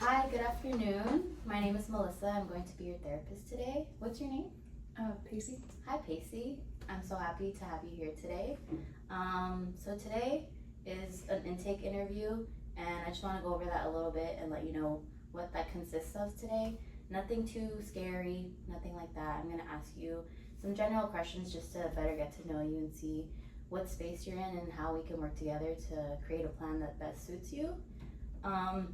Hi, good afternoon. My name is Melissa. I'm going to be your therapist today. What's your name? Pacey. Hi, Pacey. I'm so happy to have you here today. So today is an intake interview, and I just want to go over that a little bit and let you know what that consists of today. Nothing too scary, nothing like that. I'm going to ask you some general questions just to better get to know you and see what space you're in and how we can work together to create a plan that best suits you.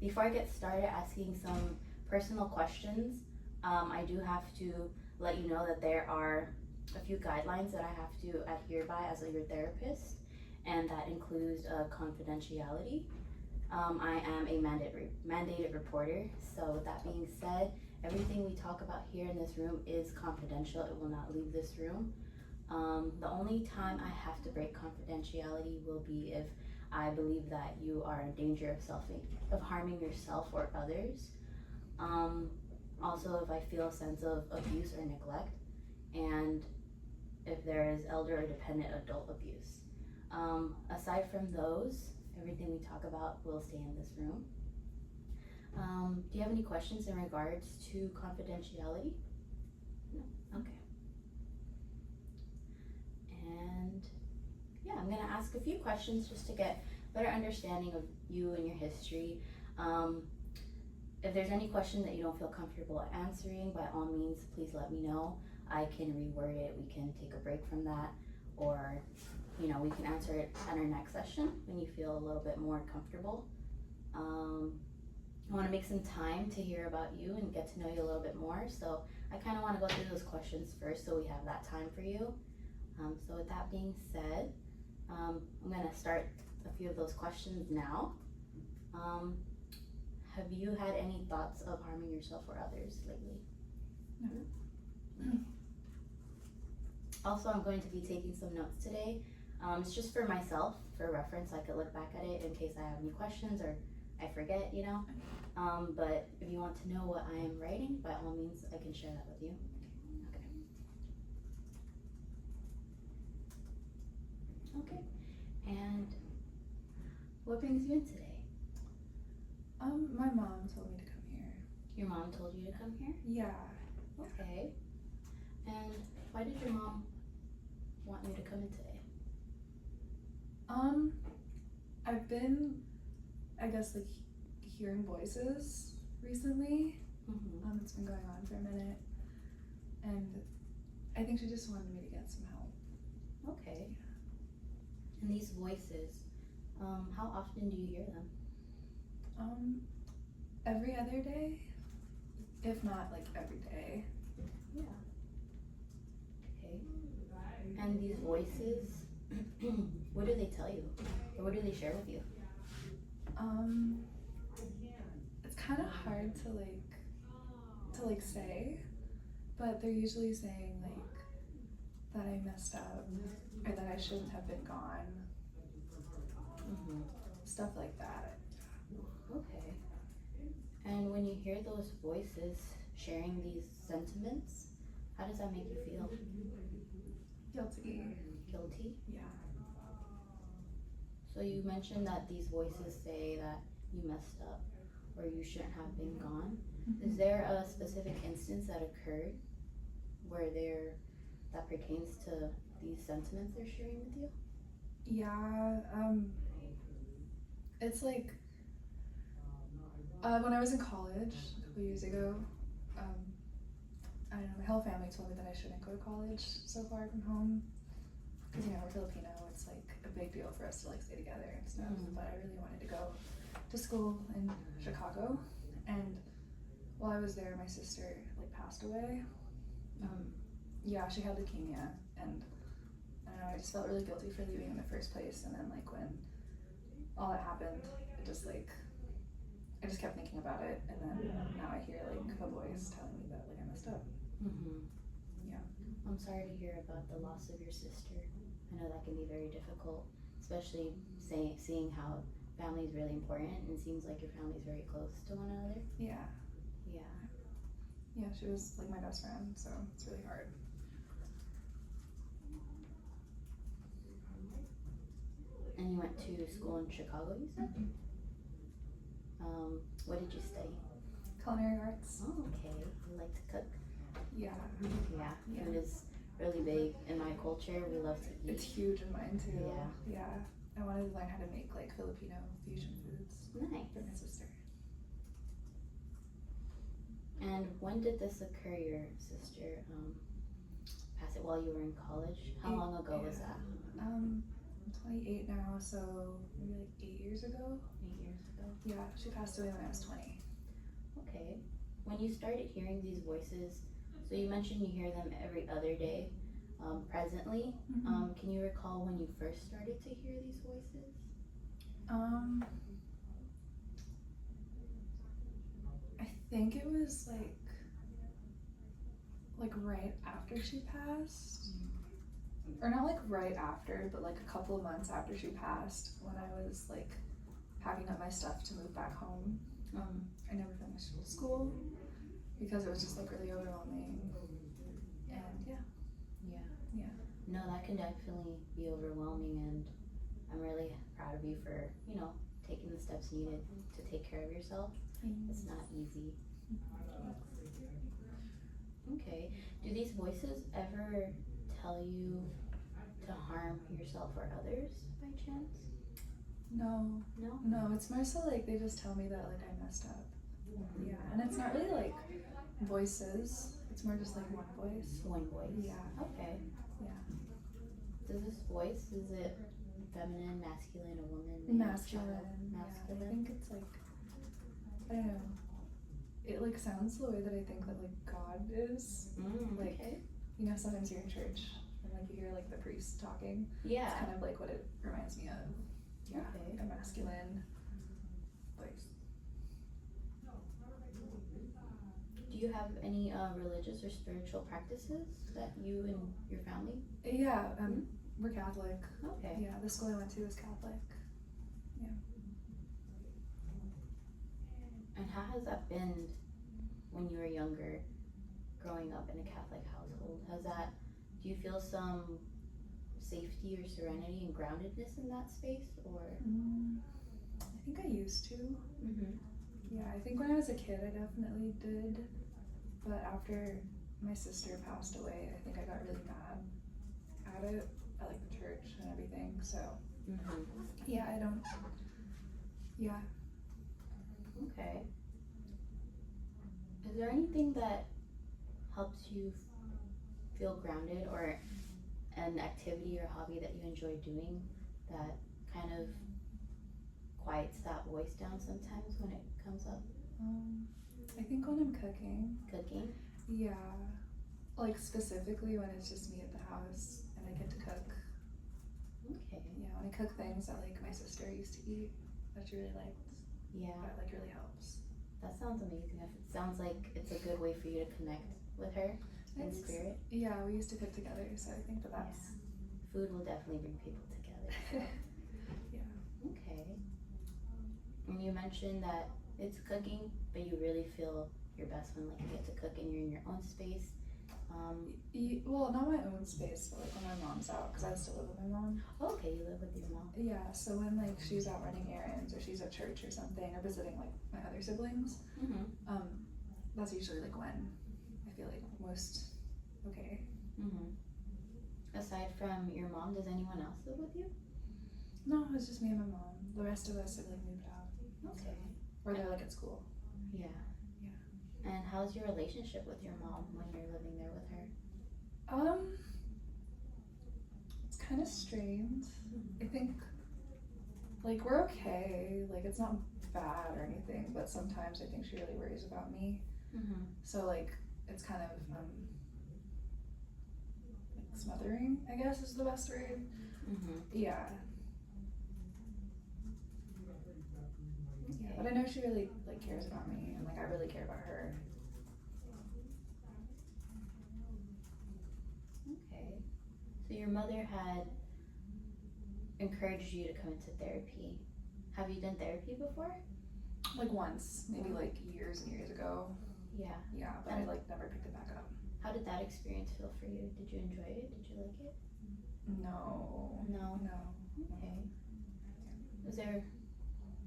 Before I get started asking some personal questions, I do have to let you know that there are a few guidelines that I have to adhere by as your therapist, and that includes confidentiality. I am a mandated reporter, so with that being said, everything we talk about here in this room is confidential. It will not leave this room. The only time I have to break confidentiality will be if I believe that you are in danger of harming yourself or others. Also, if I feel a sense of abuse or neglect, and if there is elder or dependent adult abuse. Aside from those, everything we talk about will stay in this room. Do you have any questions in regards to confidentiality? No? Okay. And yeah, I'm gonna ask a few questions just to get better understanding of you and your history. If there's any question that you don't feel comfortable answering, by all means, please let me know. I can reword it, we can take a break from that, or we can answer it at our next session when you feel a little bit more comfortable. I want to make some time to hear about you and get to know you a little bit more, so I kind of want to go through those questions first so we have that time for you. So with that being said, I'm going to start a few of those questions now. Have you had any thoughts of harming yourself or others lately? No. Also, I'm going to be taking some notes today. It's just for myself, for reference. I could look back at it in case I have any questions or I forget, But if you want to know what I am writing, by all means, I can share that with you. Okay. And what brings you in today? My mom told me to come here. Your mom told you to come here? Yeah. Okay. And why did your mom want you to come in today? I've been, I guess, like hearing voices recently. Mm-hmm. It's been going on for a minute, and I think she just wanted me to get some help. Okay. And these voices, how often do you hear them? Every other day, if not like every day. Yeah. Okay. And these voices, what do they tell you? Or what do they share with you? It's kind of hard to say, but they're usually saying that I messed up or that I shouldn't have been gone. Mm-hmm. Stuff like that. Okay. And when you hear those voices sharing these sentiments, how does that make you feel? Guilty. Guilty? Yeah. So you mentioned that these voices say that you messed up or you shouldn't have been gone. Mm-hmm. Is there a specific instance that occurred where that pertains to these sentiments they're sharing with you? Yeah. It's like when I was in college a couple years ago, I don't know, my whole family told me that I shouldn't go to college so far from home because we're Filipino. It's like a big deal for us to stay together and stuff. Mm-hmm. But I really wanted to go to school in Chicago, and while I was there, my sister passed away. Yeah, she had leukemia, and I don't know, I just felt really guilty for leaving in the first place. And then when all that happened, it just I just kept thinking about it, and then now I hear a voice telling me that I messed up. Mm-hmm. Yeah. I'm sorry to hear about the loss of your sister. I know that can be very difficult, especially seeing how family is really important, and it seems like your family is very close to one another. Yeah. Yeah. Yeah, she was my best friend, so it's really hard. And you went to school in Chicago, you said? Mm-hmm. What did you study? culinary arts. Oh, okay. You like to cook? Yeah, Yeah. Yeah. Food is really big in my culture. We love to eat. it's huge in mine too. Yeah. Yeah. I wanted to learn how to make like Filipino fusion foods Nice. for my sister. And when did this occur? Your sister pass it while you were in college? How long ago was that? I'm 28 now, so maybe like 8 years ago. 8 years ago. Yeah, she passed away when I was 20. Okay. When you started hearing these voices, so you mentioned you hear them every other day. Presently, can you recall when you first started to hear these voices? I think it was like right after she passed, or not like right after, but like a couple of months after she passed, when I was like packing up my stuff to move back home. I never finished school because it was just like really overwhelming, and yeah. No, that can definitely be overwhelming, and I'm really proud of you for, taking the steps needed to take care of yourself. It's not easy. Okay. Do these voices ever tell you to harm yourself or others by chance? No, No? it's more so like they just tell me that like I messed up. Yeah, and it's not really like voices. It's more just like one voice. One voice? Yeah. Okay. Yeah. Does this voice, is it feminine, masculine, a woman, man, Masculine. child? Yeah, I Masculine? think it's like, I don't know. It like sounds the way that I think that like God is. Like, Okay. you know, sometimes you're in church and like you hear like the priest talking. Yeah. It's kind of like what it reminds me of. Yeah. Okay. A masculine voice. Do you have any religious or spiritual practices that you and your family? Yeah, we're Catholic. Okay. Yeah, the school I went to was Catholic. And how has that been when you were younger, growing up in a Catholic household? Do you feel some safety or serenity and groundedness in that space, or? I think I used to. Mm-hmm. Yeah, I think when I was a kid I definitely did, but after my sister passed away, I think I got really mad at it, at like the church and everything, so yeah, I don't, yeah. Okay. Is there anything that helps you feel grounded, or an activity or hobby that you enjoy doing that kind of quiets that voice down sometimes when it comes up? I think when I'm cooking. Cooking? Yeah, like specifically when it's just me at the house and I get to cook. Okay. Yeah, when I cook things that like my sister used to eat that she really liked. Yeah. That like really helps. That sounds amazing. It sounds like it's a good way for you to connect with her in spirit. Yeah, we used to cook together, so I think that's. Food will definitely bring people together. Yeah. Okay. And you mentioned that it's cooking, but you really feel your best when like you get to cook and you're in your own space. Well, not my own space, but like when my mom's out, because I still live with my mom. Okay, you live with your mom. Yeah, so when like she's out running errands or she's at church or something or visiting like my other siblings, that's usually like when I feel like most okay. Aside from your mom, does anyone else live with you? No, it's just me and my mom. The rest of us have like moved out. Okay. Or they're like at school. Yeah. And how's your relationship with your mom when you're living there with her? It's kind of strained. I think like we're okay. Like it's not bad or anything, but sometimes I think she really worries about me. So like it's kind of like smothering, I guess is the best word. Yeah. Yeah, but I know she really like cares about me, and like I really care about her. Okay. So your mother had encouraged you to come into therapy. Have you done therapy before? Like once, maybe like years and years ago. Yeah. Yeah, but I like never picked it back up. How did that experience feel for you? Did you enjoy it? Did you like it? No. Okay. Was there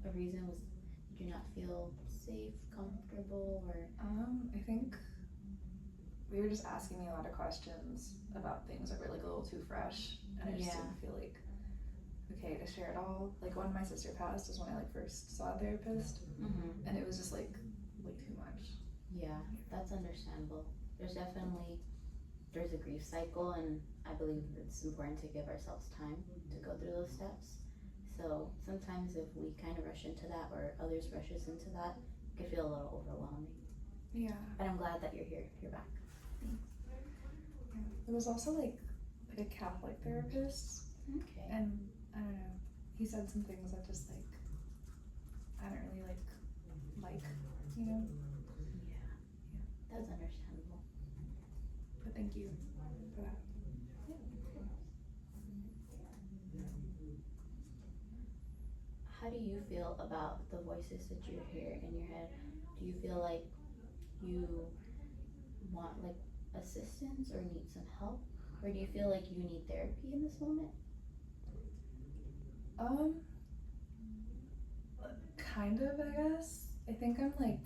a reason? Did you not feel safe, comfortable, or? I think we were just asking me a lot of questions about things that were like a little too fresh, and I just Yeah. didn't feel like okay to share it all. Like when my sister passed is when I like first saw a therapist, Mm-hmm. and it was just like way too much. Yeah, that's understandable. There's a grief cycle, and I believe it's important to give ourselves time to go through those steps. So sometimes if we kind of rush into that, or others rushes into that, it can feel a little overwhelming. Yeah. But I'm glad that you're here. You're back. Yeah. It was also like a Catholic therapist, Okay. and I don't know. He said some things that just like I don't really like you know. Yeah. That's understandable. But thank you for that. How do you feel about the voices that you hear in your head? Do you feel like you want like assistance or need some help? Or do you feel like you need therapy in this moment? Kind of, I guess. I think I'm like,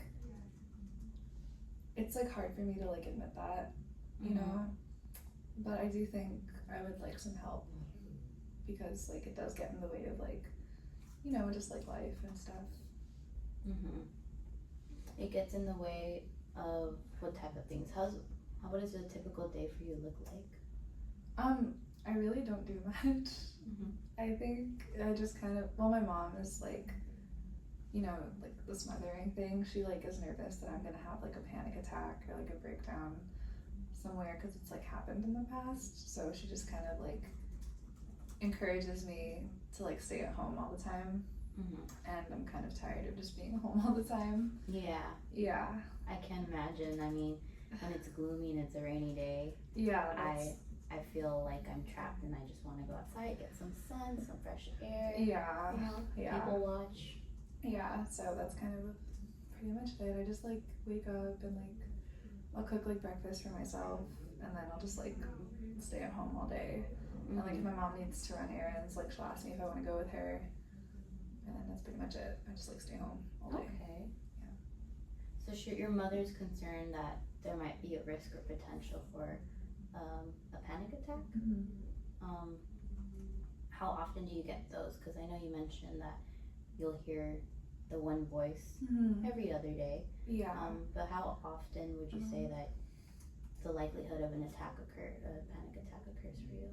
it's like hard for me to like admit that, you know, but I do think I would like some help because like it does get in the way of like, you know, just like life and stuff. Mm-hmm. It gets in the way of what type of things? What does a typical day for you look like? I really don't do much. Mm-hmm. I think I just kind of, well, my mom is like, you know, like the smothering thing. She like is nervous that I'm gonna have like a panic attack or like a breakdown somewhere because it's like happened in the past. So she just kind of like encourages me to like stay at home all the time. Mm-hmm. And I'm kind of tired of just being home all the time. Yeah. Yeah. I can imagine. I mean, when it's gloomy and it's a rainy day, Yeah. I feel like I'm trapped and I just want to go outside, get some sun, some fresh air. Yeah. You know, Yeah. people watch. Yeah, so that's kind of pretty much it. I just like wake up and like I'll cook like breakfast for myself and then I'll just like stay at home all day. Mm-hmm. And like if my mom needs to run errands, like she'll ask me if I want to go with her. And then that's pretty much it. I just like stay home all day. Okay. Yeah. So your mother's concerned that there might be a risk or potential for a panic attack. Mm-hmm. How often do you get those? Because I know you mentioned that you'll hear the one voice Mm-hmm. every other day. Yeah. But how often would you say that the likelihood of a panic attack occurs for you?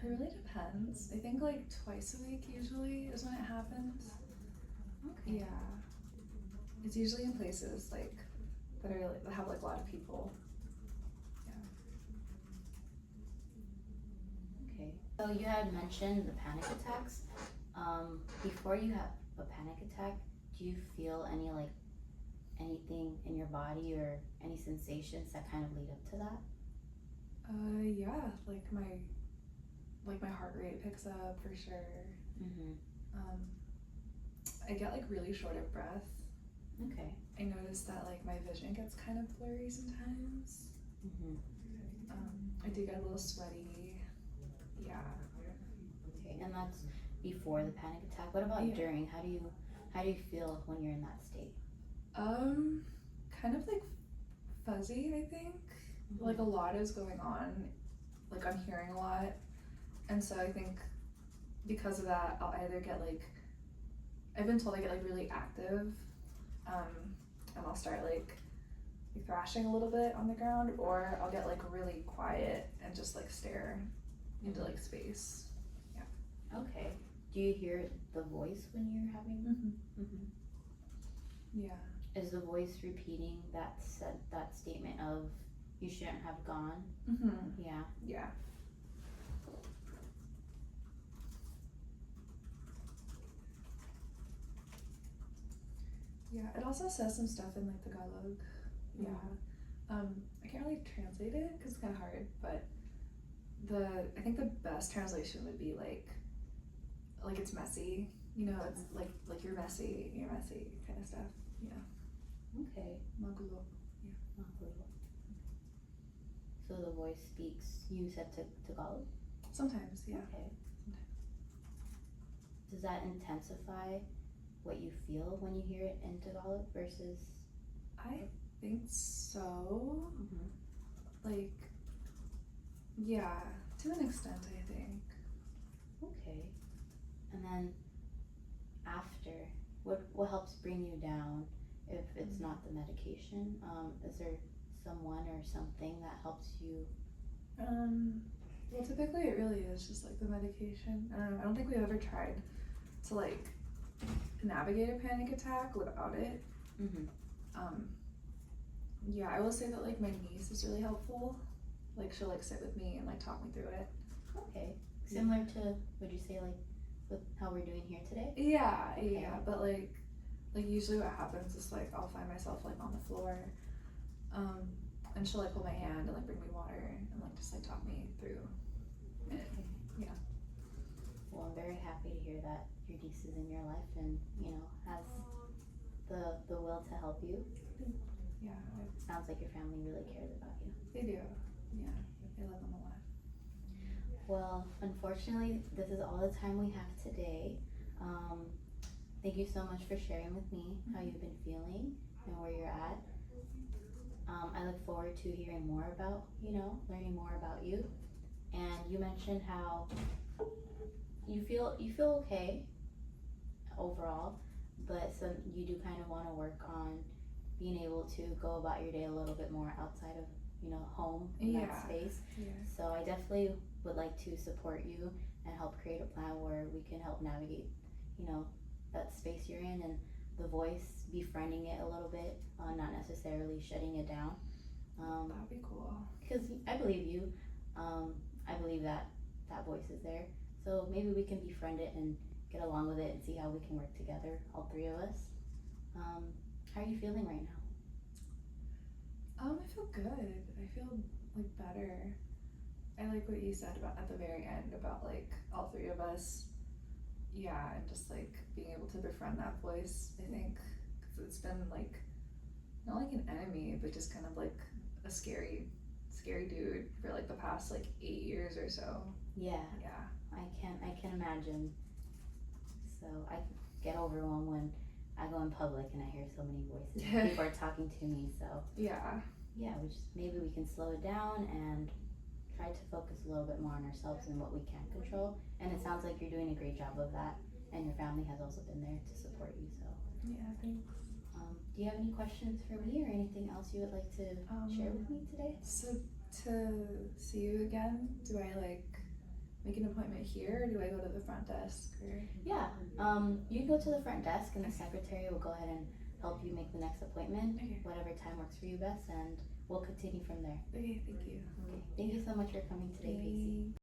It really depends. I think like twice a week usually is when it happens. Okay. Yeah. It's usually in places like that are like that have like a lot of people. Okay. So you had mentioned the panic attacks. Before you have a panic attack, do you feel anything in your body or any sensations that kind of lead up to that? Yeah, like my heart rate picks up for sure. Mm-hmm. I get like really short of breath. Okay. I notice that like my vision gets kind of blurry sometimes. Mm-hmm. I do get a little sweaty. Yeah. Okay, and that's before the panic attack. What about during? How do you feel when you're in that state? Kind of like fuzzy, I think. Mm-hmm. Like a lot is going on. Like I'm hearing a lot. And so I think because of that, I'll either get like, I've been told I get like really active, and I'll start like thrashing a little bit on the ground, or I'll get like really quiet and just like stare into like space. Yeah. Okay. Do you hear the voice when you're having? Mm-hmm. Mm-hmm. Yeah. Is the voice repeating that statement of you shouldn't have gone? Mm-hmm. Yeah. Yeah. Yeah, it also says some stuff in like Tagalog. Yeah. I can't really translate it because it's kind of hard, but I think the best translation would be like it's messy. You know, it's like you're messy kind of stuff. Yeah. Okay. Magulo. So the voice speaks. You said Tagalog. Sometimes, yeah. Okay. Does that intensify what you feel when you hear it in Tagalog versus? I think so. Mhm. Like, yeah, to an extent, I think. Okay. And then after, what helps bring you down if it's not the medication? Is there someone or something that helps you? Well, typically it really is just like the medication. I don't know. I don't think we've ever tried to like navigate a panic attack without it. Mm-hmm. Yeah, I will say that like my niece is really helpful. Like she'll like sit with me and like talk me through it. Okay. Similar to, would you say, like with how we're doing here today? Yeah, Okay. yeah, but like usually what happens is like I'll find myself like on the floor, and she'll like hold my hand and like bring me water and like just like talk me through it. Yeah. Well, I'm very happy to hear that your niece is in your life and, you know, has the will to help you. Yeah, Sounds like your family really cares about you. they do. Yeah, I love them a lot. Well, unfortunately, this is all the time we have today. Thank you so much for sharing with me how you've been feeling and where you're at. I look forward to hearing more about, you know, learning more about you. And you mentioned how you feel okay overall, but you do kind of want to work on being able to go about your day a little bit more outside of, you know, home in that space. Yeah. So I definitely would like to support you and help create a plan where we can help navigate, you know, that space you're in, and the voice, befriending it a little bit, not necessarily shutting it down. That'd be cool. Because I believe you. I believe that voice is there. So maybe we can befriend it and get along with it and see how we can work together, all three of us. How are you feeling right now? I feel good. I feel like better. I like what you said about at the very end about like all three of us. Yeah, and just like being able to befriend that voice. I think 'cause it's been like not like an enemy, but just kind of like a scary dude for like the past like 8 years or so. Yeah, Yeah. I can imagine. So I get overwhelmed when I go in public and I hear so many voices. People are talking to me, so Yeah. yeah, maybe we can slow it down and try to focus a little bit more on ourselves and what we can control. And it sounds like you're doing a great job of that, and your family has also been there to support you. So Yeah, thanks. do you have any questions for me or anything else you would like to share with me today? So to see you again, do I like make an appointment here, or do I go to the front desk? Or Yeah, you can go to the front desk and the secretary will go ahead and help you make the next appointment, Okay. whatever time works for you best, and we'll continue from there. Okay, thank you. Okay, thank you so much for coming today, Pacey.